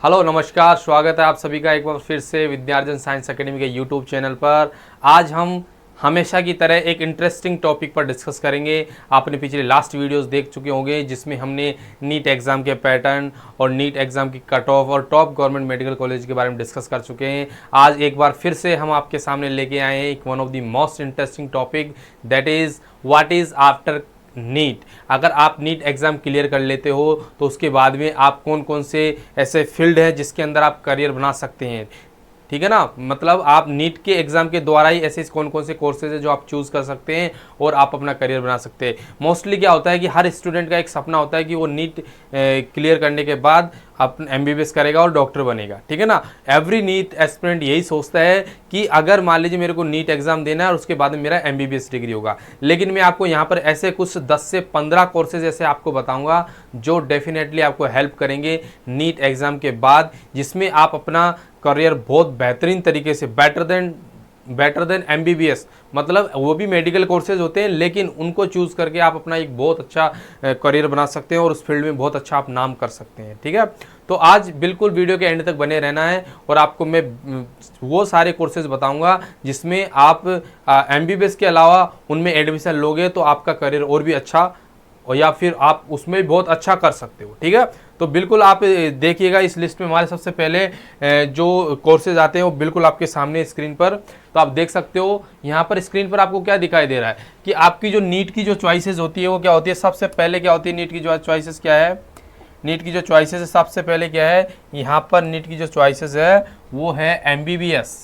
Hello नमस्कार, स्वागत है आप सभी का एक बार फिर से विद्यार्जन साइंस एकेडमी के यूट्यूब चैनल पर। आज हम हमेशा की तरह एक इंटरेस्टिंग टॉपिक पर डिस्कस करेंगे। आपने पिछले लास्ट वीडियोस देख चुके होंगे जिसमें हमने नीट एग्ज़ाम के पैटर्न और नीट एग्ज़ाम की कट ऑफ और टॉप गवर्नमेंट मेडिकल कॉलेज के बारे में डिस्कस कर चुके हैं। आज एक बार फिर से हम आपके सामने लेके आए हैं एक one of the most interesting topic, that is what is after NEET. अगर आप नीट एग्ज़ाम क्लियर कर लेते हो तो उसके बाद में आप कौन कौन से ऐसे फील्ड है जिसके अंदर आप करियर बना सकते हैं, ठीक है ना। मतलब आप नीट के एग्ज़ाम के द्वारा ही ऐसे कौन कौन से कोर्सेज है जो आप चूज़ कर सकते हैं और आप अपना करियर बना सकते हैं। मोस्टली क्या होता है कि हर स्टूडेंट का एक सपना होता है कि वो नीट क्लियर करने के बाद अपना MBBS करेगा और डॉक्टर बनेगा, ठीक है ना। एवरी नीट एस्पिरेंट यही सोचता है कि अगर मान लीजिए मेरे को नीट एग्जाम देना है और उसके बाद में मेरा MBBS डिग्री होगा। लेकिन मैं आपको यहाँ पर ऐसे कुछ 10 से 15 कोर्सेज ऐसे आपको बताऊंगा जो डेफिनेटली आपको हेल्प करेंगे नीट एग्ज़ाम के बाद, जिसमें आप अपना करियर बहुत बेहतरीन तरीके से बेटर देन MBBS, मतलब वो भी मेडिकल कोर्सेज होते हैं लेकिन उनको चूज़ करके आप अपना एक बहुत अच्छा करियर बना सकते हैं और उस फील्ड में बहुत अच्छा आप नाम कर सकते हैं, ठीक है। तो आज बिल्कुल वीडियो के एंड तक बने रहना है और आपको मैं वो सारे कोर्सेज बताऊंगा जिसमें आप MBBS के अलावा उनमें एडमिशन लोगे तो आपका करियर और भी अच्छा, और या फिर आप उसमें भी बहुत अच्छा कर सकते हो, ठीक है। तो बिल्कुल आप देखिएगा इस लिस्ट में हमारे सबसे पहले जो कोर्सेज आते हैं वो बिल्कुल आपके सामने स्क्रीन पर, तो आप देख सकते हो यहाँ पर स्क्रीन पर आपको क्या दिखाई दे रहा है कि आपकी जो नीट की जो चॉइसेस होती है वो क्या होती है। सबसे पहले क्या होती है नीट की जो चॉइसेस क्या है, नीट की जो चॉइसेस है सबसे पहले क्या है, यहाँ पर नीट की जो चॉइसेस है वो है MBBS,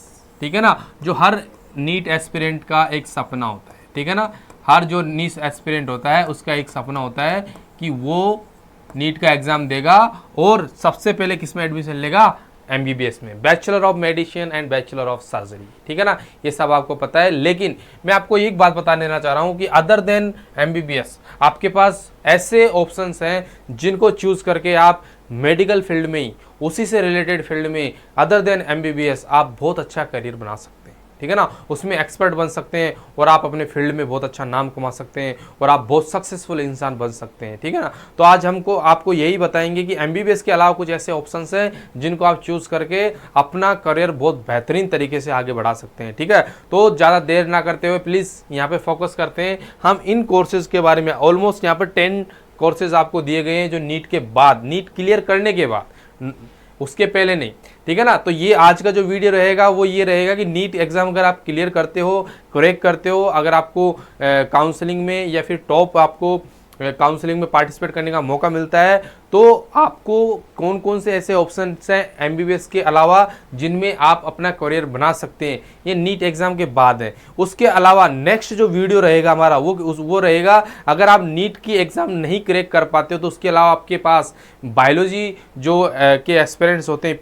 ठीक है ना। जो हर नीट एस्पिरेंट का एक सपना होता है, ठीक है ना। हर जो नीट एस्पिरेंट होता है उसका एक सपना होता है कि वो नीट का एग्ज़ाम देगा और सबसे पहले किस में एडमिशन लेगा, MBBS में, bachelor of medicine and bachelor of surgery, ठीक है ना। ये सब आपको पता है। लेकिन मैं आपको एक बात बता देना चाह रहा हूँ कि अदर देन MBBS आपके पास ऐसे ऑप्शंस हैं जिनको चूज़ करके आप मेडिकल फील्ड में ही, उसी से रिलेटेड फील्ड में अदर देन MBBS आप बहुत अच्छा करियर बना सकते हैं, ठीक है ना। उसमें एक्सपर्ट बन सकते हैं और आप अपने फील्ड में बहुत अच्छा नाम कमा सकते हैं और आप बहुत सक्सेसफुल इंसान बन सकते हैं, ठीक है ना। तो आज हमको आपको यही बताएंगे कि MBBS के अलावा कुछ ऐसे ऑप्शंस हैं जिनको आप चूज़ करके अपना करियर बहुत बेहतरीन तरीके से आगे बढ़ा सकते हैं, ठीक है। तो ज़्यादा देर ना करते हुए प्लीज़ यहाँ पर फोकस करते हैं हम इन कोर्सेज के बारे में। ऑलमोस्ट यहाँ पर 10 कोर्सेज आपको दिए गए हैं जो नीट के बाद, नीट क्लियर करने के बाद, उसके पहले नहीं, ठीक है ना। तो ये आज का जो वीडियो रहेगा वो ये रहेगा कि नीट एग्ज़ाम अगर आप क्लियर करते हो, क्रैक करते हो, अगर आपको काउंसलिंग में या फिर टॉप आपको काउंसलिंग में पार्टिसिपेट करने का मौका मिलता है तो आपको कौन कौन से ऐसे ऑप्शंस हैं MBBS के अलावा जिनमें आप अपना करियर बना सकते हैं, ये नीट एग्ज़ाम के बाद है। उसके अलावा नेक्स्ट जो वीडियो रहेगा हमारा वो रहेगा अगर आप नीट की एग्ज़ाम नहीं क्रैक कर पाते हो तो उसके अलावा आपके पास बायोलॉजी जो के एस्पिरेंट्स होते हैं,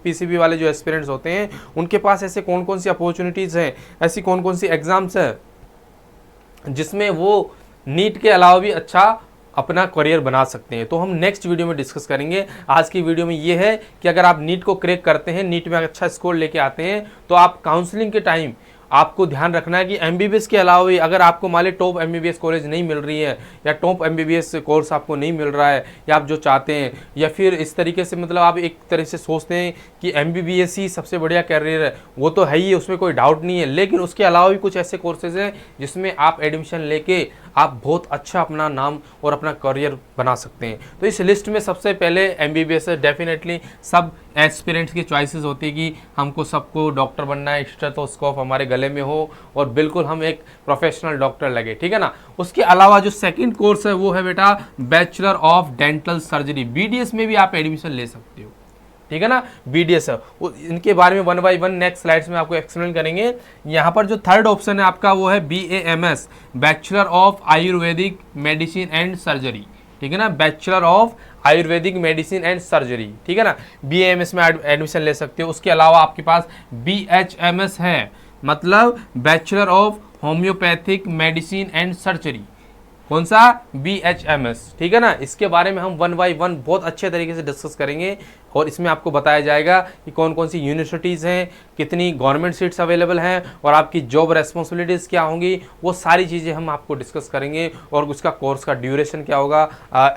PCB वाले जो एस्पिरेंट्स होते हैं, उनके पास ऐसे कौन कौन सी अपॉर्चुनिटीज़ हैं, ऐसी कौन कौन सी एग्ज़ाम्स हैं जिसमें वो नीट के अलावा भी अच्छा अपना करियर बना सकते हैं। तो हम नेक्स्ट वीडियो में डिस्कस करेंगे। आज की वीडियो में ये है कि अगर आप नीट को क्रैक करते हैं, नीट में अच्छा स्कोर लेके आते हैं, तो आप काउंसलिंग के टाइम आपको ध्यान रखना है कि MBBS के अलावा भी अगर आपको मान ली टॉप MBBS कॉलेज नहीं मिल रही है या टॉप MBBS कोर्स आपको नहीं मिल रहा है या आप जो चाहते हैं, या फिर इस तरीके से मतलब आप एक तरह से सोचते हैं कि MBBS ही सबसे बढ़िया करियर है, वो तो है ही, उसमें कोई डाउट नहीं है, लेकिन उसके अलावा भी कुछ ऐसे कोर्सेज हैं जिसमें आप एडमिशन लेके आप बहुत अच्छा अपना नाम और अपना करियर बना सकते हैं। तो इस लिस्ट में सबसे पहले MBBS है। डेफिनेटली सब एस्पिरेंट्स की चॉइसेस होती है कि हमको सबको डॉक्टर बनना है, स्टेथोस्कोप हमारे गले में हो और बिल्कुल हम एक प्रोफेशनल डॉक्टर लगे, ठीक है ना। उसके अलावा जो सेकंड कोर्स है वो है बेटा bachelor of dental surgery. BDS में भी आप एडमिशन ले सकते हो, ठीक है ना। BDS है, इनके बारे में one by one next slides में आपको एक्सप्लेन करेंगे। यहाँ पर जो थर्ड ऑप्शन है आपका वो है BAMS, bachelor of Ayurvedic medicine and surgery, ठीक है ना। Bachelor of Ayurvedic medicine and surgery, ठीक है ना। BAMS में एडमिशन ले सकते हो। उसके अलावा आपके पास BHMS है, मतलब bachelor of homeopathic medicine and surgery, कौन सा, BHMS, ठीक है ना। इसके बारे में हम 1 बाय 1 बहुत अच्छे तरीके से डिस्कस करेंगे और इसमें आपको बताया जाएगा कि कौन कौन सी यूनिवर्सिटीज़ हैं, कितनी गवर्नमेंट सीट्स अवेलेबल हैं और आपकी जॉब रेस्पॉन्सिबिलिटीज़ क्या होंगी, वो सारी चीज़ें हम आपको डिस्कस करेंगे। और उसका कोर्स का ड्यूरेशन क्या होगा,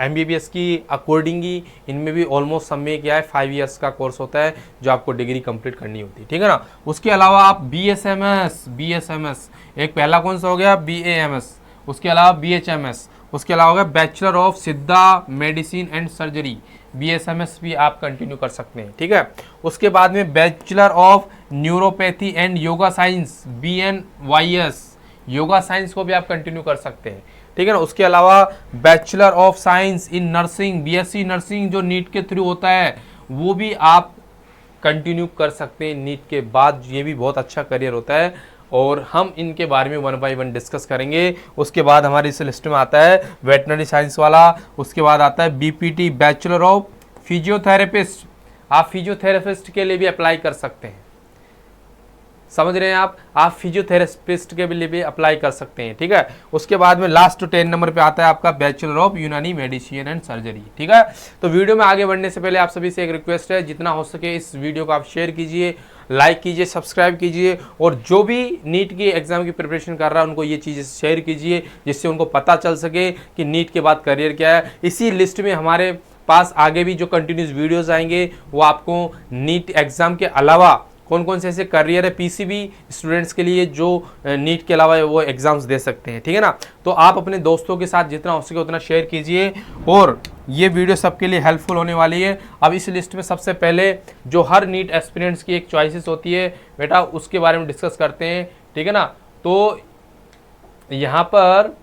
MBBS की अकॉर्डिंगली इनमें भी ऑलमोस्ट सब में क्या है 5 ईयर्स का कोर्स होता है जो आपको डिग्री कंप्लीट करनी होती है, ठीक है ना। उसके अलावा आप BSMS, एक पहला कौन सा हो गया BAMS, उसके अलावा BHMS, उसके अलावा होगा बैचलर ऑफ सिद्धा मेडिसिन एंड सर्जरी, BSMS भी आप कंटिन्यू कर सकते हैं, ठीक है। उसके बाद में bachelor of neuropathy and yoga science, BNYS, yoga science को भी आप कंटिन्यू कर सकते हैं, ठीक है ना। उसके अलावा bachelor of science in nursing, BSc nursing जो नीट के थ्रू होता है वो भी आप कंटिन्यू कर सकते हैं नीट के बाद, ये भी बहुत अच्छा करियर होता है और हम इनके बारे में 1 बाय 1 डिस्कस करेंगे। उसके बाद हमारी इस लिस्ट में आता है वेटनरी साइंस वाला, उसके बाद आता है BPT बैचलर ऑफ फिजियोथेरेपिस्ट, आप फिजियोथेरेपिस्ट के लिए भी अप्लाई कर सकते हैं, समझ रहे हैं आप फिजियोथेरेपिस्ट के लिए भी अप्लाई कर सकते हैं, ठीक है। उसके बाद में लास्ट 10 नंबर पे आता है आपका बैचलर ऑफ यूनानी मेडिसिन एंड सर्जरी, ठीक है। तो वीडियो में आगे बढ़ने से पहले आप सभी से एक रिक्वेस्ट है, जितना हो सके इस वीडियो को आप शेयर कीजिए, लाइक कीजिए, सब्सक्राइब कीजिए और जो भी नीट की एग्जाम की प्रिपरेशन कर रहा है उनको ये चीज़ें शेयर कीजिए जिससे उनको पता चल सके कि नीट के बाद करियर क्या है। इसी लिस्ट में हमारे पास आगे भी जो कंटिन्यूस वीडियोज़ आएंगे वो आपको नीट एग्जाम के अलावा कौन कौन से ऐसे करियर है PCB स्टूडेंट्स के लिए जो नीट के अलावा वो एग्जाम्स दे सकते हैं, ठीक है ना। तो आप अपने दोस्तों के साथ जितना हो सके उतना शेयर कीजिए और ये वीडियो सबके लिए हेल्पफुल होने वाली है। अब इस लिस्ट में सबसे पहले जो हर नीट एस्पिरेंट्स की एक चॉइसेस होती है बेटा, उसके बारे में डिस्कस करते हैं, ठीक है ना। तो यहाँ पर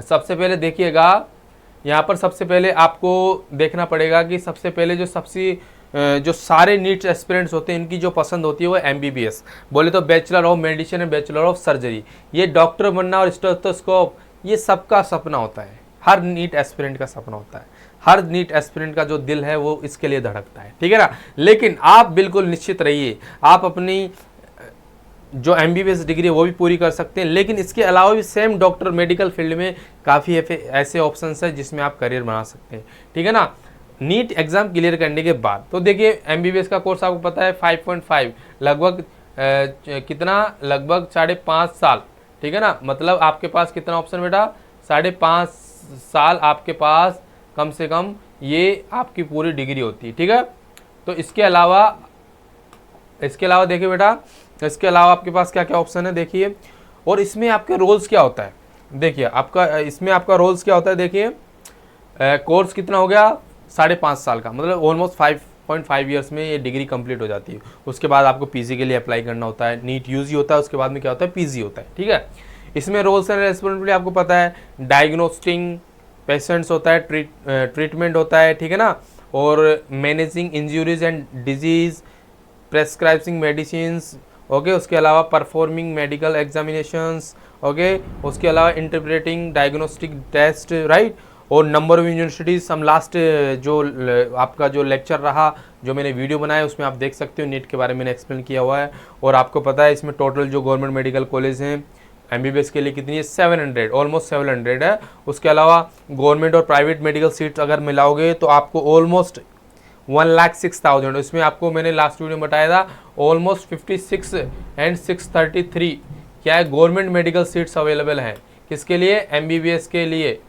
सबसे पहले देखिएगा, यहाँ पर सबसे पहले आपको देखना पड़ेगा कि सबसे पहले जो सारे नीट एस्पिरेंट्स होते हैं इनकी जो पसंद होती है वो MBBS, बोले तो bachelor of medicine and bachelor of surgery. ये डॉक्टर बनना और स्टेथोस्कोप ये सबका सपना होता है, हर नीट एस्पिरेंट का सपना होता है, हर नीट एस्पिरेंट का जो दिल है वो इसके लिए धड़कता है, ठीक है ना। लेकिन आप बिल्कुल निश्चित रहिए, आप अपनी जो MBBS डिग्री है वो भी पूरी कर सकते हैं, लेकिन इसके अलावा भी सेम डॉक्टर मेडिकल फील्ड में काफ़ी ऐसे ऑप्शंस हैं जिसमें आप करियर बना सकते हैं, ठीक है ना। नीट एग्जाम क्लियर करने के बाद तो देखिए MBBS का कोर्स आपको पता है 5.5 लगभग कितना, लगभग 5.5 साल, ठीक है ना। मतलब आपके पास कितना ऑप्शन बेटा, 5.5 साल आपके पास कम से कम ये आपकी पूरी डिग्री होती है, ठीक है। तो इसके अलावा देखिए बेटा, इसके अलावा आपके पास क्या क्या ऑप्शन है देखिए, और इसमें आपके रोल्स क्या होता है देखिए, इसमें आपका रोल्स क्या होता है देखिए। कोर्स कितना हो गया, 5.5 साल का, मतलब ऑलमोस्ट 5.5 ईयर्स में ये डिग्री कंप्लीट हो जाती है। उसके बाद आपको PG के लिए अप्लाई करना होता है, नीट UG होता है, उसके बाद में क्या होता है PG होता है, ठीक है। इसमें रोल्स एंड रेस्पॉन्सिबिलिटी आपको पता है, डायग्नोस्टिंग पेशेंट्स होता है, ट्रीटमेंट होता है, ठीक है ना, और managing injuries and disease, prescribing medicines, okay. उसके अलावा परफॉर्मिंग मेडिकल एग्जामिनेशंस, ओके। उसके अलावा इंटरप्रेटिंग डायग्नोस्टिक टेस्ट, राइट। और नंबर ऑफ यूनिवर्सिटीज़, हम लास्ट जो आपका जो लेक्चर रहा जो मैंने वीडियो बनाया उसमें आप देख सकते हो, नीट के बारे में मैंने एक्सप्लेन किया हुआ है। और आपको पता है इसमें टोटल जो गवर्नमेंट मेडिकल कॉलेज हैं MBBS के लिए कितनी है, 700, ऑलमोस्ट 700 है। उसके अलावा गवर्नमेंट और प्राइवेट मेडिकल सीट्स अगर मिलाओगे तो आपको ऑलमोस्ट 1,06,000, इसमें आपको मैंने लास्ट वीडियो में बताया था ऑलमोस्ट 56 एंड 633 क्या है गवर्नमेंट मेडिकल सीट्स अवेलेबल हैं, किसके लिए, MBBS के लिए।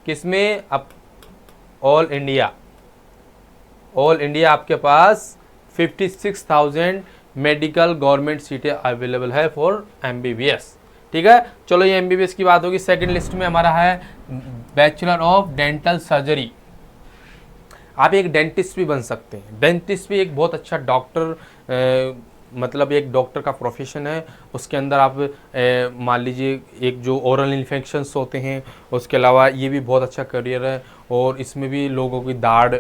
किसमें, अब ऑल इंडिया आपके पास 56,000 मेडिकल गवर्नमेंट सीटें अवेलेबल है फॉर MBBS, ठीक है। चलो ये MBBS की बात होगी। सेकंड लिस्ट में हमारा है बैचलर ऑफ डेंटल सर्जरी, आप एक डेंटिस्ट भी बन सकते हैं। डेंटिस्ट भी एक बहुत अच्छा डॉक्टर मतलब एक डॉक्टर का प्रोफेशन है। उसके अंदर आप मान लीजिए एक जो ओरल इन्फेक्शंस होते हैं, उसके अलावा ये भी बहुत अच्छा करियर है। और इसमें भी लोगों की दाढ़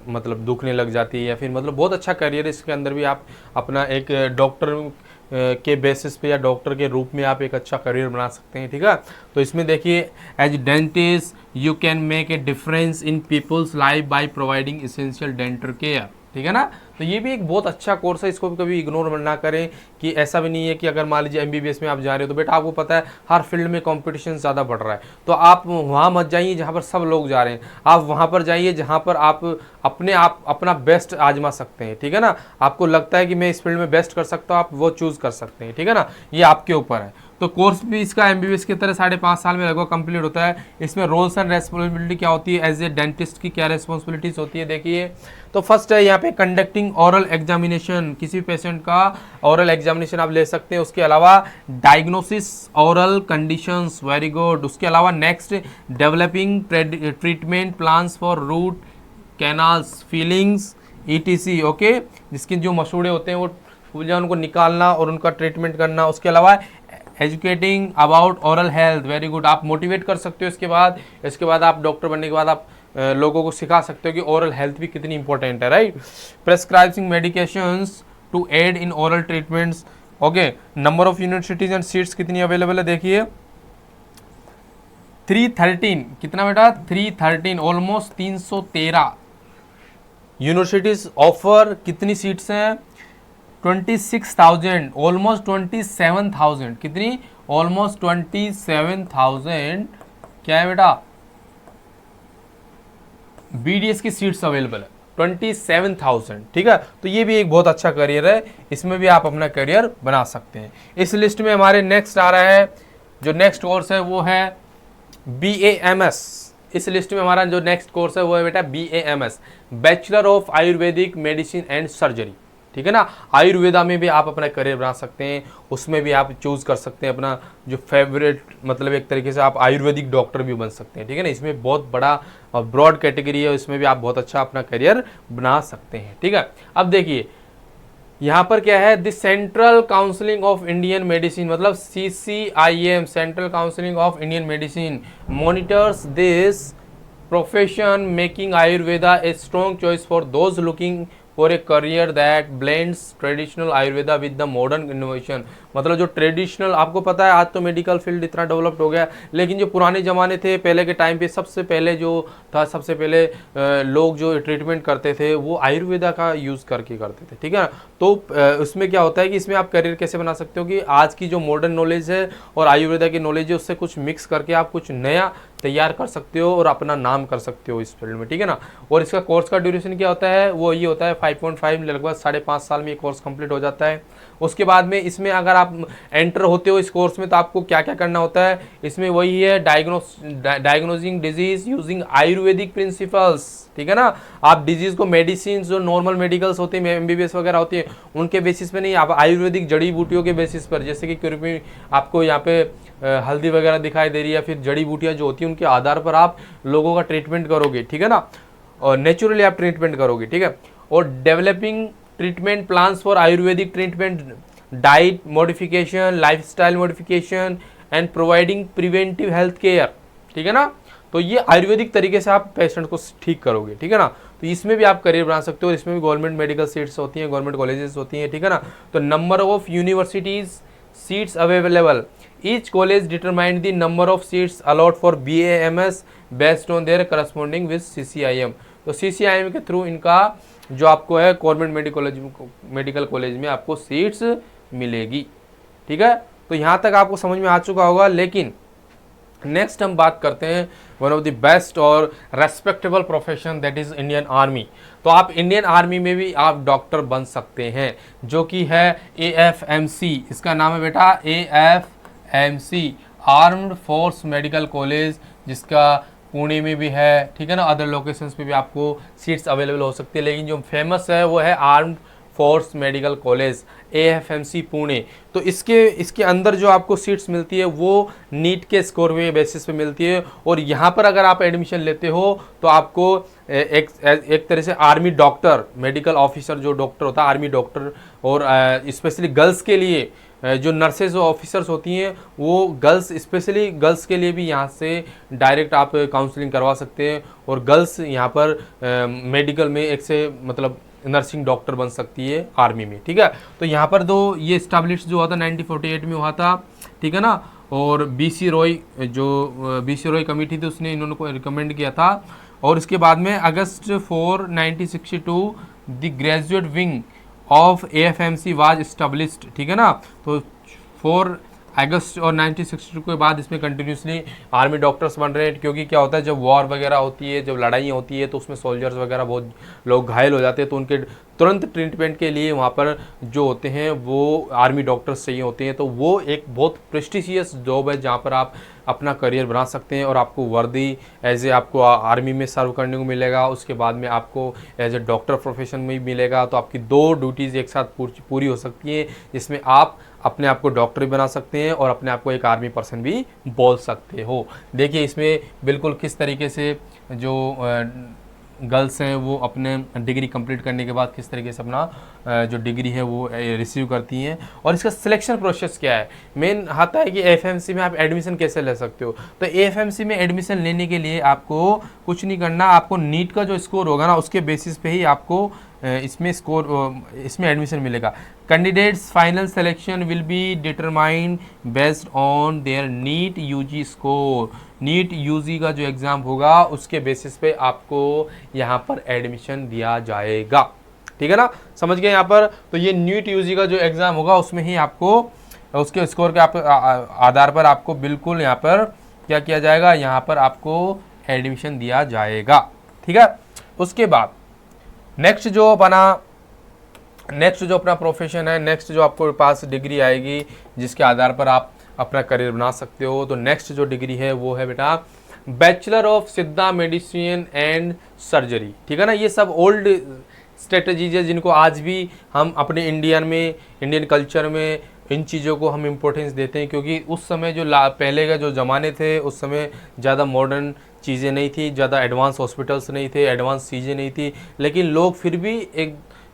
मतलब दुखने लग जाती है या फिर मतलब बहुत अच्छा करियर है। इसके अंदर भी आप अपना एक डॉक्टर के बेसिस पे या डॉक्टर के रूप में आप एक अच्छा करियर बना सकते हैं, ठीक है। तो इसमें देखिए, as dentist you can make a difference in people's life by providing essential dental care. ठीक है ना। तो ये भी एक बहुत अच्छा कोर्स है, इसको भी कभी इग्नोर ना करें कि ऐसा भी नहीं है कि अगर मान लीजिए एमबीबीएस में आप जा रहे हो तो बेटा आपको पता है हर फील्ड में कंपटीशन ज़्यादा बढ़ रहा है, तो आप वहाँ मत जाइए जहाँ पर सब लोग जा रहे हैं, आप वहाँ पर जाइए जहाँ पर आप अपना बेस्ट आजमा सकते हैं, ठीक है ना। आपको लगता है कि मैं इस फील्ड में बेस्ट कर सकता हूँ, आप वो चूज़ कर सकते हैं, ठीक है ना, ये आपके ऊपर है। तो कोर्स भी इसका एमबीबीएस की तरह 5.5 साल में लगभग कंप्लीट होता है। इसमें रोल्स एंड रेस्पॉन्सिबिलिटी क्या होती है, एज ए डेंटिस्ट की क्या रेस्पॉन्सिबिलिटीज होती है, देखिए। तो फर्स्ट है यहाँ पे कंडक्टिंग ओरल एग्जामिनेशन, किसी पेशेंट का ओरल एग्जामिनेशन आप ले सकते हैं। उसके अलावा diagnosis oral conditions, very good. उसके अलावा next developing treatment plans for root canals, fillings, ETC, okay. जिसके जो मसूड़े होते हैं वो उनको निकालना और उनका ट्रीटमेंट करना। उसके अलावा educating about oral health, very good, आप मोटिवेट कर सकते हो। इसके बाद आप डॉक्टर बनने के बाद आप लोगों को सिखा सकते हो कि ओरल हेल्थ भी कितनी इंपॉर्टेंट है, right. Prescribing medications to aid in oral treatments, okay. Number of universities and seats कितनी अवेलेबल है, देखिए 313, कितना बेटा 313, ऑलमोस्ट 313 यूनिवर्सिटीज ऑफर, कितनी सीट्स हैं 26,000, ऑलमोस्ट 27,000, कितनी ऑलमोस्ट 27,000 क्या है बेटा बीडीएस की सीट्स अवेलेबल है, 27,000, ठीक है। तो ये भी एक बहुत अच्छा करियर है, इसमें भी आप अपना करियर बना सकते हैं। इस लिस्ट में हमारे नेक्स्ट आ रहा है, जो नेक्स्ट कोर्स है वो है BAMS। इस लिस्ट में हमारा जो नेक्स्ट कोर्स है वो है बेटा BAMS, bachelor of Ayurvedic medicine and surgery, ठीक है ना। आयुर्वेदा में भी आप अपना करियर बना सकते हैं, उसमें भी आप चूज़ कर सकते हैं अपना जो फेवरेट, मतलब एक तरीके से आप आयुर्वेदिक डॉक्टर भी बन सकते हैं, ठीक है ना। इसमें बहुत बड़ा और ब्रॉड कैटेगरी है, इसमें भी आप बहुत अच्छा अपना करियर बना सकते हैं, ठीक है। अब देखिए यहाँ पर क्या है, the central counselling of Indian medicine, मतलब CCIM, central counselling of Indian medicine, monitors this profession, making Ayurveda a strong choice for those looking for a career that blends traditional Ayurveda with the modern innovation. मतलब जो traditional, आपको पता है आज तो medical field इतना developed हो गया, लेकिन जो पुराने ज़माने थे पहले के टाइम पे, सबसे पहले जो था, सबसे पहले लोग जो ट्रीटमेंट करते थे वो आयुर्वेदा का यूज़ करके करते थे, ठीक है ना। तो उसमें क्या होता है कि इसमें आप करियर कैसे बना सकते हो कि आज की जो मॉडर्न नॉलेज है और आयुर्वेदा की नॉलेज है उससे कुछ मिक्स करके आप कुछ नया तैयार कर सकते हो और अपना नाम कर सकते हो इस फील्ड में, ठीक है ना। और इसका कोर्स का ड्यूरेशन क्या होता है, वो ये होता है 5.5, लगभग 5.5 साल में ये कोर्स कंप्लीट हो जाता है। उसके बाद में इसमें अगर आप एंटर होते हो इस कोर्स में तो आपको क्या क्या करना होता है, इसमें वही है diagnosing disease using Ayurvedic principles, ठीक है ना। आप डिजीज को मेडिसिन जो नॉर्मल मेडिकल्स होते हैं, MBBS वगैरह होती है, उनके बेसिस पे नहीं, आप आयुर्वेदिक जड़ी बूटियों के बेसिस पर, जैसे कि क्योंकि आपको यहाँ पे हल्दी वगैरह दिखाई दे रही है, या फिर जड़ी बूटियाँ जो होती हैं उनके आधार पर आप लोगों का ट्रीटमेंट करोगे, ठीक है ना, और नेचुरली आप ट्रीटमेंट करोगे, ठीक है। और developing treatment plans for Ayurvedic treatment, diet modification, lifestyle modification and providing preventive health care, ठीक है ना। तो ये आयुर्वेदिक तरीके से आप पेशेंट को ठीक करोगे, ठीक है ना। तो इसमें भी आप करियर बना सकते हो, इसमें भी गवर्नमेंट मेडिकल सीट्स होती हैं, गवर्नमेंट कॉलेजेस होती हैं, ठीक है ना। तो number of universities seats available, each college determine the number of seats a lot for BAMS based on their corresponding with CCIM। तो CCIM के थ्रू इनका जो आपको है गवर्नमेंट मेडिकल कॉलेज में आपको सीट्स मिलेगी, ठीक है। तो यहाँ तक आपको समझ में आ चुका होगा। लेकिन नेक्स्ट हम बात करते हैं वन ऑफ द बेस्ट और respectable profession, that is Indian army. तो आप इंडियन आर्मी में भी आप डॉक्टर बन सकते हैं, जो कि है AFMC, इसका नाम है बेटा AFMC, armed force medical college, जिसका पुणे में भी है, ठीक है ना। अदर लोकेशंस पे भी आपको सीट्स अवेलेबल हो सकती है, लेकिन जो फेमस है वो है armed force medical college AFMC Pune. तो इसके अंदर जो आपको सीट्स मिलती है वो नीट के स्कोर के बेसिस पे मिलती है, और यहाँ पर अगर आप एडमिशन लेते हो तो आपको एक तरह से आर्मी डॉक्टर, मेडिकल ऑफिसर जो डॉक्टर होता है आर्मी डॉक्टर, और स्पेशली गर्ल्स के लिए जो नर्सेज ऑफिसर्स होती हैं वो गर्ल्स, स्पेशली गर्ल्स के लिए भी यहाँ से डायरेक्ट आप काउंसलिंग करवा सकते हैं, और गर्ल्स यहाँ पर मेडिकल में एक से मतलब नर्सिंग डॉक्टर बन सकती है आर्मी में, ठीक है। तो यहाँ पर दो ये इस्टेब्लिश जो हुआ था 1948 में हुआ था, ठीक है ना। और BC रॉय, जो BC रॉय कमेटी थी उसने इन्होंने को रिकमेंड किया था, और इसके बाद में अगस्त 4, 1962 the graduate wing of AFMC was established, ठीक है ना। तो 4 अगस्त और 1962 के बाद इसमें कंटिन्यूसली आर्मी डॉक्टर्स बन रहे हैं, क्योंकि क्या होता है जब वॉर वगैरह होती है, जब लड़ाई होती है, तो उसमें सोल्जर्स वगैरह बहुत लोग घायल हो जाते हैं, तो उनके तुरंत ट्रीटमेंट के लिए वहाँ पर जो होते हैं वो आर्मी डॉक्टर्स चाहिए होते हैं। तो वो एक बहुत प्रेस्टिजियस जॉब है जहाँ पर आप अपना करियर बना सकते हैं और आपको वर्दी एज ए आपको आर्मी में सर्व करने को मिलेगा, उसके बाद में आपको एज ए डॉक्टर प्रोफेशन में भी मिलेगा। तो आपकी 2 ड्यूटीज़ एक साथ पूरी हो सकती हैं, जिसमें आप अपने आप को डॉक्टर भी बना सकते हैं और अपने आप को एक आर्मी पर्सन भी बोल सकते हो। देखिए इसमें बिल्कुल किस तरीके से जो गर्ल्स हैं वो अपने डिग्री कंप्लीट करने के बाद किस तरीके से अपना जो डिग्री है वो रिसीव करती हैं। और इसका सिलेक्शन प्रोसेस क्या है, मेन आता है कि AFMC में आप एडमिशन कैसे ले सकते हो। तो AFMC में एडमिशन लेने के लिए आपको कुछ नहीं करना, आपको नीट का जो स्कोर होगा ना उसके बेसिस पे ही आपको इसमें एडमिशन मिलेगा। Candidates final selection will be determined based on their NEET UG score. NEET UG का जो एग्ज़ाम होगा उसके बेसिस पे आपको यहाँ पर एडमिशन दिया जाएगा, ठीक है ना, समझ गए यहाँ पर। तो ये नीट UG का जो एग्ज़ाम होगा उसमें ही आपको उसके स्कोर के आधार पर आपको बिल्कुल यहाँ पर क्या किया जाएगा, यहाँ पर आपको एडमिशन दिया जाएगा, ठीक है। उसके बाद नेक्स्ट जो अपना प्रोफेशन है, नेक्स्ट जो आपको पास डिग्री आएगी जिसके आधार पर आप अपना करियर बना सकते हो। तो नेक्स्ट जो डिग्री है वो है बेटा बैचलर ऑफ सिद्धा मेडिसिन एंड सर्जरी, ठीक है ना। ये सब ओल्ड स्ट्रेटजीज है जिनको आज भी हम अपने इंडियन कल्चर में इन चीज़ों को हम इम्पोर्टेंस देते हैं, क्योंकि उस समय जो पहले का जो ज़माने थे उस समय ज़्यादा मॉडर्न चीज़ें नहीं थी, ज़्यादा एडवांस हॉस्पिटल्स नहीं थे, एडवांस चीज़ें नहीं थी, लेकिन लोग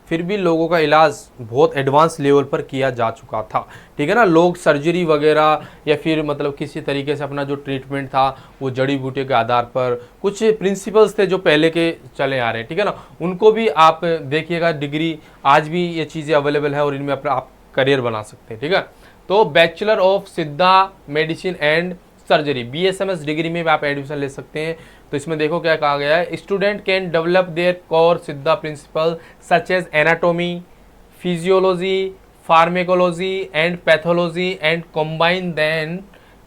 फिर भी लोगों का इलाज बहुत एडवांस लेवल पर किया जा चुका था, ठीक है ना। लोग सर्जरी वगैरह या फिर मतलब किसी तरीके से अपना जो ट्रीटमेंट था वो जड़ी बूटी के आधार पर कुछ प्रिंसिपल्स थे जो पहले के चले आ रहे हैं, ठीक है ना। उनको भी आप देखिएगा, डिग्री आज भी ये चीज़ें अवेलेबल है और इनमें अपना आप करियर बना सकते हैं, ठीक है। तो बैचलर ऑफ सिद्धा medicine and surgery BSMS degree में भी आप एडमिशन ले सकते हैं। तो इसमें देखो क्या कहा गया है, student can develop their core Siddha principle such as anatomy, physiology, pharmacology and pathology and combine then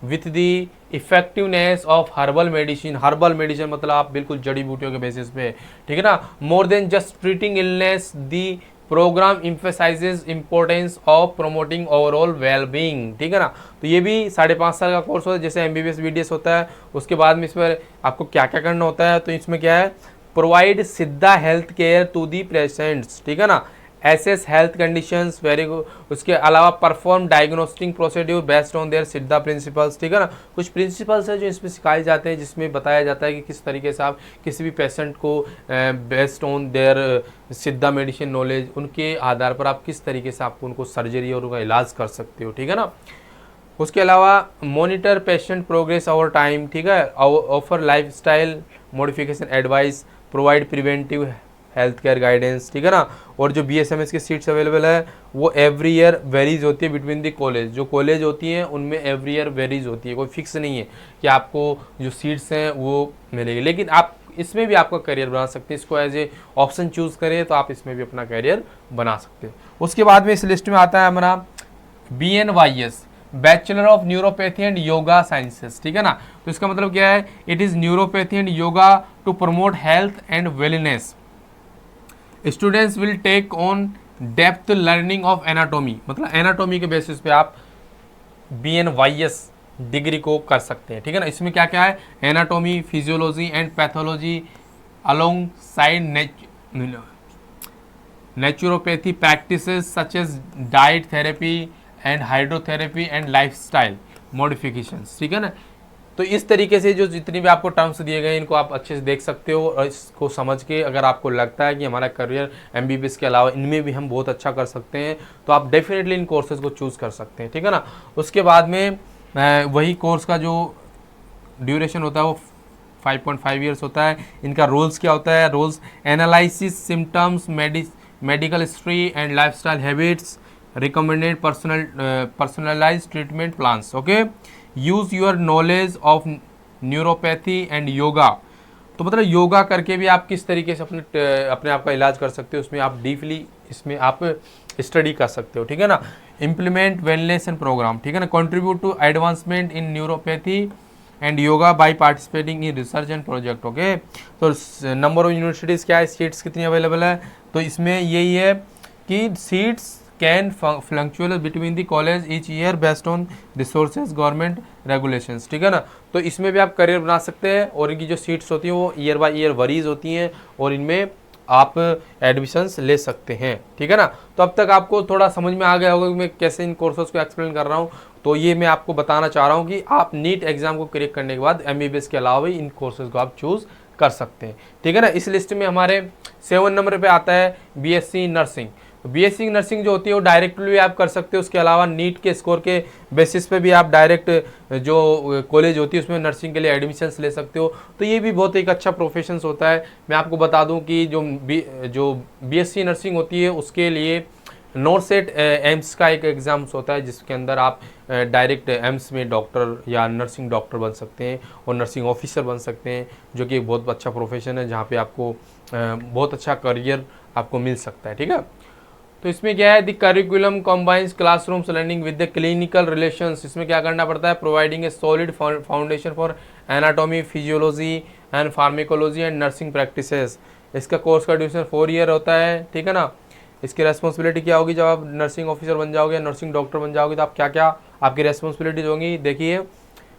with the effectiveness of herbal medicine. Herbal medicine मतलब आप बिल्कुल जड़ी बूटियों के बेसिस पे, ठीक है ना। More than just treating illness, the programme emphasises importance of promoting overall wellbeing, ठीक है ना। तो ये भी 5.5 साल का कोर्स होता है, जैसे MBBS BDS होता है। उसके बाद में इसमें आपको क्या क्या करना होता है, तो इसमें क्या है, provide Siddha health care to the patients, ठीक है ना, assess health conditions, very good. उसके अलावा perform diagnostic procedure based on their Siddha principles, ठीक है ना। कुछ प्रिंसिपल्स है जो इसमें सिखाए जाते हैं, जिसमें बताया जाता है कि किस तरीके से आप किसी भी पेशेंट को बेस्ड ऑन देयर सिद्धा मेडिसिन नॉलेज, उनके आधार पर आप किस तरीके से आपको उनको सर्जरी और उनका इलाज कर सकते हो, ठीक है ना। उसके अलावा monitor patient progress over time, ठीक है, offer life style modification advice, provide preventive health care guidance, ठीक है ना। और जो BSMS की सीट्स अवेलेबल है वो एवरी ईयर वेरीज होती है बिटवीन द कॉलेज। जो कॉलेज होती हैं उनमें एवरी ईयर वेरीज होती है, कोई फिक्स नहीं है कि आपको जो सीट्स हैं वो मिलेगी, लेकिन आप इसमें भी आपका करियर बना सकते हैं। इसको एज ए ऑप्शन चूज़ करें तो आप इसमें भी अपना करियर बना सकते हैं। उसके बाद में इस लिस्ट में आता है हमारा BNYS, bachelor of neuropathy and yoga sciences, ठीक है ना। तो इसका मतलब क्या है, it is neuropathy and yoga to promote health and wellness. Students will take on depth learning of anatomy, मतलब एनाटॉमी के बेसिस पे आप BNYS डिग्री को कर सकते हैं, ठीक है ना। इसमें क्या क्या है, anatomy, physiology and pathology alongside naturopathy practices such as diet therapy and hydrotherapy and lifestyle modifications, ठीक है ना। तो इस तरीके से जो जितनी भी आपको टर्म्स दिए गए इनको आप अच्छे से देख सकते हो, और इसको समझ के अगर आपको लगता है कि हमारा करियर MBBS के अलावा इनमें भी हम बहुत अच्छा कर सकते हैं तो आप डेफिनेटली इन कोर्सेज को चूज़ कर सकते हैं, ठीक है ना। उसके बाद में वही कोर्स का जो ड्यूरेशन होता है वो 5.5 ईयर्स होता है। इनका रोल्स क्या होता है, roles analysis symptoms, medical history and lifestyle habits, recommended personalised treatment plans, okay, use your knowledge of neuropathy and yoga. तो मतलब योगा करके भी आप किस तरीके से अपने आप का इलाज कर सकते हो, उसमें आप डीपली इसमें आप स्टडी कर सकते हो, ठीक है ना। इम्प्लीमेंट वेलनेस एंड प्रोग्राम, ठीक है ना। Contribute to advancement in neuropathy and yoga by participating in research and project. Okay, तो नंबर ऑफ यूनिवर्सिटीज़ क्या है, सीट्स कितनी अवेलेबल है, तो इसमें यही है कि seats can fluctuate between the college each year based on resources government regulations, ठीक है ना। तो इसमें भी आप करियर बना सकते हैं और इनकी जो सीट्स होती हैं वो ईयर बाय ईयर वरीज होती हैं और इनमें आप एडमिशन्स ले सकते हैं, ठीक है ना। तो अब तक आपको थोड़ा समझ में आ गया होगा कि मैं कैसे इन कोर्सेज को एक्सप्लेन कर रहा हूँ। तो ये मैं आपको बताना चाह रहा हूँ कि आप नीट एग्जाम को क्लियर करने के बाद MBBS के अलावा भी इन कोर्सेज को आप चूज़ कर सकते हैं, ठीक है ना। इस लिस्ट में हमारे 7 नंबर पे आता है BSc नर्सिंग। BSc नर्सिंग जो होती है वो डायरेक्टली भी आप कर सकते हो, उसके अलावा नीट के स्कोर के बेसिस पे भी आप डायरेक्ट जो कॉलेज होती है उसमें नर्सिंग के लिए एडमिशन्स ले सकते हो। तो ये भी बहुत एक अच्छा प्रोफेशन होता है। मैं आपको बता दूं कि जो BSc नर्सिंग होती है उसके लिए नॉर्सेट एम्स का एक एग्ज़ाम्स होता है जिसके अंदर आप डायरेक्ट एम्स में डॉक्टर या नर्सिंग डॉक्टर बन सकते हैं और नर्सिंग ऑफिसर बन सकते हैं, जो कि एक बहुत अच्छा प्रोफेशन है जहाँ पे आपको बहुत अच्छा करियर आपको मिल सकता है, ठीक है। तो इसमें क्या है, the curriculum combines classrooms learning with the clinical relations. इसमें क्या करना पड़ता है, providing a solid foundation for anatomy, physiology and pharmacology and nursing practices. इसका कोर्स का ड्यूरेशन 4 ईयर होता है, ठीक है ना। इसकी रेस्पॉन्सिबिलिटी क्या होगी, जब आप नर्सिंग ऑफिसर बन जाओगे, नर्सिंग डॉक्टर बन जाओगे, तो आप क्या क्या आपकी रेस्पॉन्सिबिलिटीज होंगी, देखिए।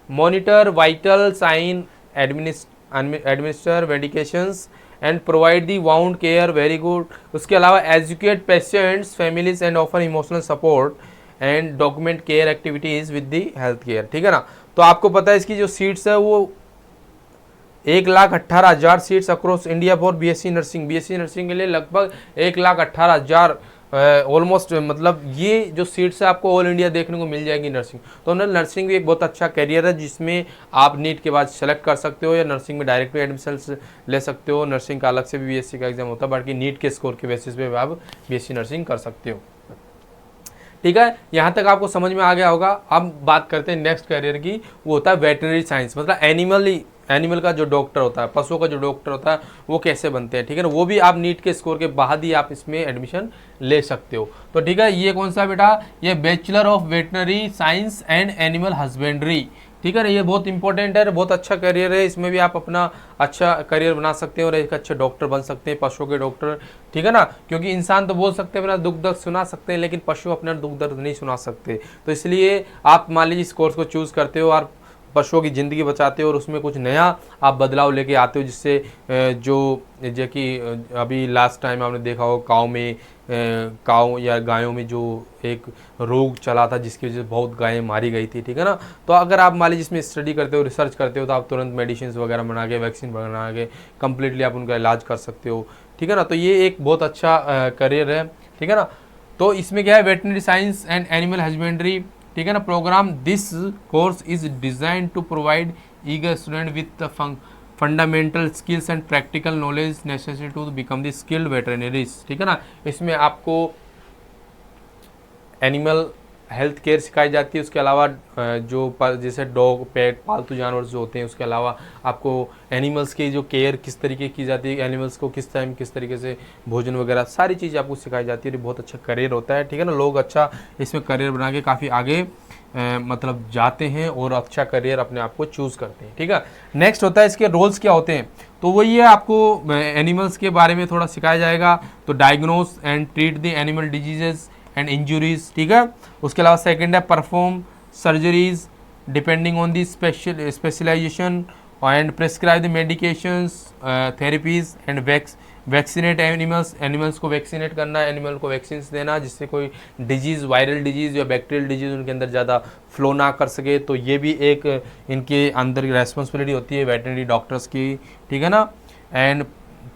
Monitor vital sign, administer medications and provide the wound care, very good. उसके अलावा educate patients families and offer emotional support and document care activities with the health care, ठीक है ना। तो आपको पता है इसकी जो सीट्स है वो 1,18,000 seats across India for BSc nursing. BSc nursing के लिए लगभग 1,18,000 ऑलमोस्ट, मतलब ये जो सीट्स है आपको ऑल इंडिया देखने को मिल जाएगी नर्सिंग। तो नर्सिंग भी एक बहुत अच्छा करियर है जिसमें आप नीट के बाद सेलेक्ट कर सकते हो या नर्सिंग में डायरेक्ट भी एडमिशन ले सकते हो। नर्सिंग का अलग से भी BSc का एग्जाम होता है, बाकी नीट के स्कोर के बेसिस पे आप BSc नर्सिंग कर सकते हो, ठीक है। यहाँ तक आपको समझ में आ गया होगा। अब बात करते हैं नेक्स्ट करियर की, वो होता है वेटनरी साइंस, मतलब एनिमल का जो डॉक्टर होता है, पशुओं का जो डॉक्टर होता है वो कैसे बनते हैं, ठीक है ना। वो भी आप नीट के स्कोर के बाद ही आप इसमें एडमिशन ले सकते हो। तो ठीक है, ये कौन सा बेटा, ये bachelor of veterinary science and animal husbandry, ठीक है ना। ये बहुत इंपॉर्टेंट है, बहुत अच्छा करियर है, इसमें भी आप अपना अच्छा करियर बना सकते हैं और एक अच्छे डॉक्टर बन सकते हैं, पशुओं के डॉक्टर, ठीक है ना। क्योंकि इंसान तो बोल सकते हैं, अपना दुख दर्द सुना सकते हैं, लेकिन पशु अपना दुख दर्द नहीं सुना सकते। तो इसलिए आप मान लीजिए इस कोर्स को चूज़ करते हो और पशुओं की ज़िंदगी बचाते हो और उसमें कुछ नया आप बदलाव लेके आते हो, जिससे जो कि अभी लास्ट टाइम आपने देखा हो काऊ या गायों में जो एक रोग चला था जिसकी वजह से बहुत गायें मारी गई थी, ठीक है ना। तो अगर आप मान लीजिए इसमें स्टडी करते हो, रिसर्च करते हो, तो आप तुरंत मेडिसिन वगैरह बना के, वैक्सीन बना के कम्प्लीटली आप उनका इलाज कर सकते हो, ठीक है ना। तो ये एक बहुत अच्छा करियर है, ठीक है ना। तो इसमें क्या है, veterinary science and animal husbandry, ठीक है ना। Programme this course is design to provide eager student with fundamental skills and practical knowledge necessary to become the skilled veterinaries, ठीक है ना। इसमें आपको एनिमल हेल्थ केयर सिखाई जाती है, उसके अलावा जो जैसे डॉग, पेट, पालतू जानवर जो होते हैं, उसके अलावा आपको एनिमल्स की जो केयर किस तरीके की जाती है, एनिमल्स को किस टाइम किस तरीके से भोजन वगैरह सारी चीज़ आपको सिखाई जाती है। बहुत अच्छा करियर होता है, ठीक है ना। लोग अच्छा इसमें करियर बना के काफ़ी आगे मतलब जाते हैं और अच्छा करियर अपने आप को चूज़ करते हैं, ठीक है। नेक्स्ट होता है इसके रोल्स क्या होते हैं, तो वही है, आपको एनिमल्स के बारे में थोड़ा सिखाया जाएगा। तो diagnose and treat the animal diseases and injuries, ठीक है। उसके अलावा सेकंड है perform surgeries depending on the specialisation and prescribe the medications, therapies and vaccinate animals को वैक्सीनेट करना, एनिमल को वैक्सीन देना जिससे कोई डिजीज़, वायरल डिजीज़ या बैक्टीरियल डिजीज़ उनके अंदर ज़्यादा फ्लो ना कर सके। तो ये भी एक इनके अंदर रेस्पॉन्सिबिलिटी होती है वेटरनरी डॉक्टर्स की, ठीक है ना। And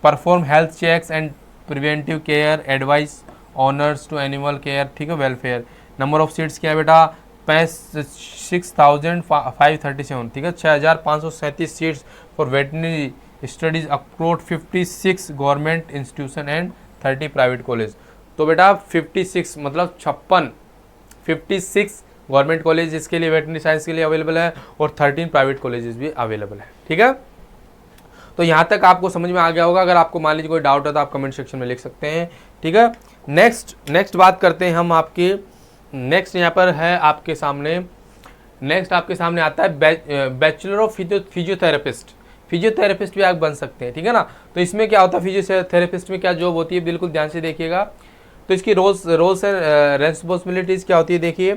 perform health checks and preventive care advice owners to animal care, ठीक है, वेलफेयर। नंबर ऑफ सीट्स क्या है बेटा, 6,537, ठीक है, 6,537 seats for veterinary studies across 56 government institution and 30 private college. तो बेटा 56 मतलब 56 गवर्नमेंट कॉलेज इसके लिए वेटरनरी साइंस के लिए अवेलेबल है और 13 प्राइवेट कॉलेजेस भी अवेलेबल है, ठीक है। तो यहाँ तक आपको समझ में आ गया होगा। अगर आपको मान लीजिए कोई डाउट है तो आप कमेंट सेक्शन में लिख सकते हैं, ठीक है। नेक्स्ट बात करते हैं हम आपके, नेक्स्ट यहाँ पर है आपके सामने, नेक्स्ट आपके सामने आता है बैचलर ऑफ फिजियोथेरेपिस्ट। फिजियोथेरेपिस्ट भी आप बन सकते हैं, ठीक है ना। तो इसमें क्या होता है, फिजियोथेरेपिस्ट में क्या जॉब होती है, बिल्कुल ध्यान से देखिएगा। तो इसकी रोल्स एंड रेस्पॉन्सिबिलिटीज़ क्या होती है, देखिए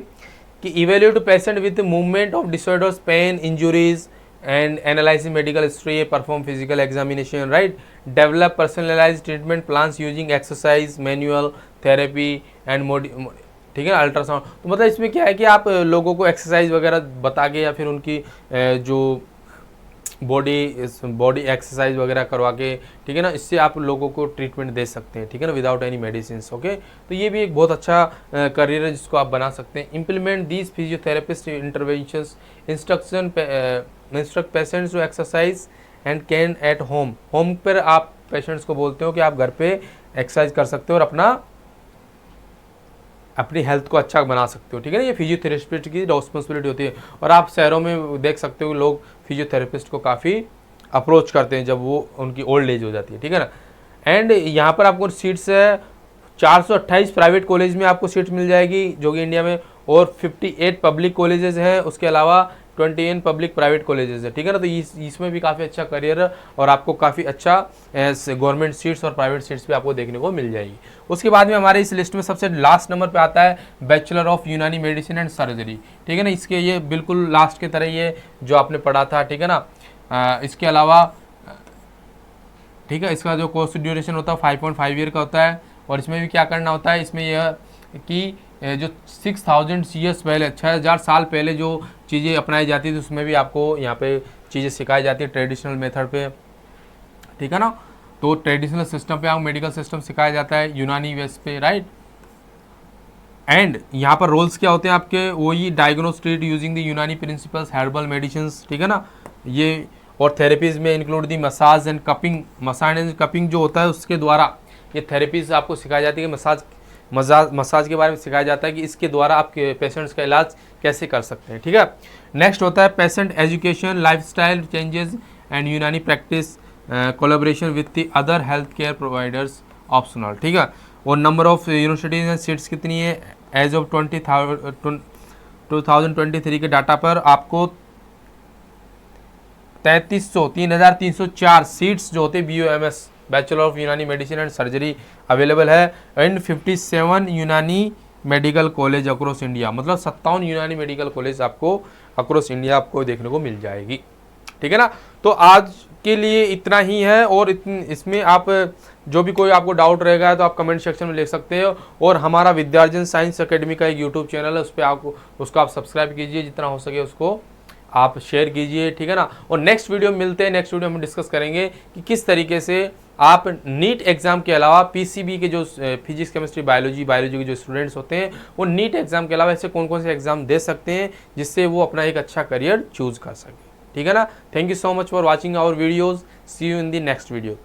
कि evaluate patient with movement of disorders, pain, injuries and analysing medical history, perform physical examination, right, develop personalised treatment plans using exercise, manual therapy and ठीक है, अल्ट्रासाउंड। तो मतलब इसमें क्या है कि आप लोगों को एक्सरसाइज वगैरह बता के या फिर उनकी जो बॉडी एक्सरसाइज वगैरह करवा के, ठीक है ना, इससे आप लोगों को ट्रीटमेंट दे सकते हैं, ठीक है ना, विदाउट एनी मेडिसिन। ओके, तो ये भी एक बहुत अच्छा करियर है जिसको आप बना सकते हैं। Implement these physiotherapist interventions, instruct patients to exercise and can at home पर आप पेशेंट्स को बोलते हो कि आप घर पे एक्सरसाइज कर सकते हो और अपनी हेल्थ को अच्छा बना सकते हो, ठीक है ना। ये फिजियोथेरेपिस्ट की रिस्पॉन्सिबिलिटी होती है। और आप शहरों में देख सकते हो लोग फिजियोथेरेपिस्ट को काफ़ी अप्रोच करते हैं जब वो उनकी ओल्ड एज हो जाती है, ठीक है ना। एंड यहाँ पर आपको सीट्स है 428 प्राइवेट कॉलेज में आपको सीट्स मिल जाएगी जो कि इंडिया में, और 58 पब्लिक कॉलेजेस हैं, उसके अलावा 21 पब्लिक प्राइवेट कॉलेजेस है, ठीक है ना। तो इसमें भी काफ़ी अच्छा करियर है और आपको काफ़ी अच्छा गवर्नमेंट सीट्स और प्राइवेट सीट्स भी आपको देखने को मिल जाएगी। उसके बाद में हमारे इस लिस्ट में सबसे लास्ट नंबर पे आता है बैचलर ऑफ यूनानी मेडिसिन एंड सर्जरी, ठीक है ना। इसके ये बिल्कुल लास्ट के तरह ये जो आपने पढ़ा था, ठीक है ना। इसके अलावा ठीक है, इसका जो कोर्स ड्यूरेशन होता है 5.5 ईयर का होता है। और इसमें भी क्या करना होता है, इसमें यह कि जो 6000 ईयर्स पहले, 6000 साल पहले जो चीज़ें अपनाई जाती थी उसमें भी आपको यहाँ पे चीज़ें सिखाई जाती है ट्रेडिशनल मेथड पे, ठीक है ना। तो ट्रेडिशनल सिस्टम पे आपको मेडिकल सिस्टम सिखाया जाता है यूनानी वेस्ट पे, राइट। एंड यहाँ पर रोल्स क्या होते हैं आपके, वही डायग्नोस ट्रीट यूजिंग द यूनानी प्रिंसिपल्स, हर्बल मेडिसिन, ठीक है ना। ये और थेरेपीज में include the massage and cupping जो होता है उसके द्वारा ये थेरेपीज आपको सिखाई जाती है। मसाज के बारे में सिखाया जाता है कि इसके द्वारा आपके पेशेंट्स का इलाज कैसे कर सकते हैं, ठीक है। नेक्स्ट होता है patient education, lifestyle changes and Unani practice, collaboration with the other health care providers optional, ठीक है। और number of universities and seats कितनी है, एज ऑफ 2023 के डाटा पर आपको 3304 सीट्स जो होते BOMS बैचलर ऑफ यूनानी मेडिसिन एंड सर्जरी अवेलेबल है। एंड 57 यूनानी मेडिकल कॉलेज अक्रॉस इंडिया, मतलब 57 यूनानी मेडिकल कॉलेज आपको अक्रॉस इंडिया आपको देखने को मिल जाएगी, ठीक है ना। तो आज के लिए इतना ही है। और इसमें आप जो भी कोई आपको डाउट रहेगा तो आप कमेंट सेक्शन में लिख सकते हो। और हमारा विद्यार्जन साइंस अकेडमी का एक यूट्यूब चैनल है, उस पर उसको आप सब्सक्राइब कीजिए, जितना हो सके उसको आप शेयर कीजिए, ठीक है ना। और नेक्स्ट वीडियो मिलते हैं, नेक्स्ट वीडियो में डिस्कस करेंगे कि किस तरीके से आप नीट एग्जाम के अलावा PCB के जो फिजिक्स केमिस्ट्री बायोलॉजी के जो स्टूडेंट्स होते हैं वो नीट एग्जाम के अलावा ऐसे कौन कौन से एग्जाम दे सकते हैं जिससे वो अपना एक अच्छा करियर चूज कर सके, ठीक है ना। Thank you so much for watching our videos, see you in the next video.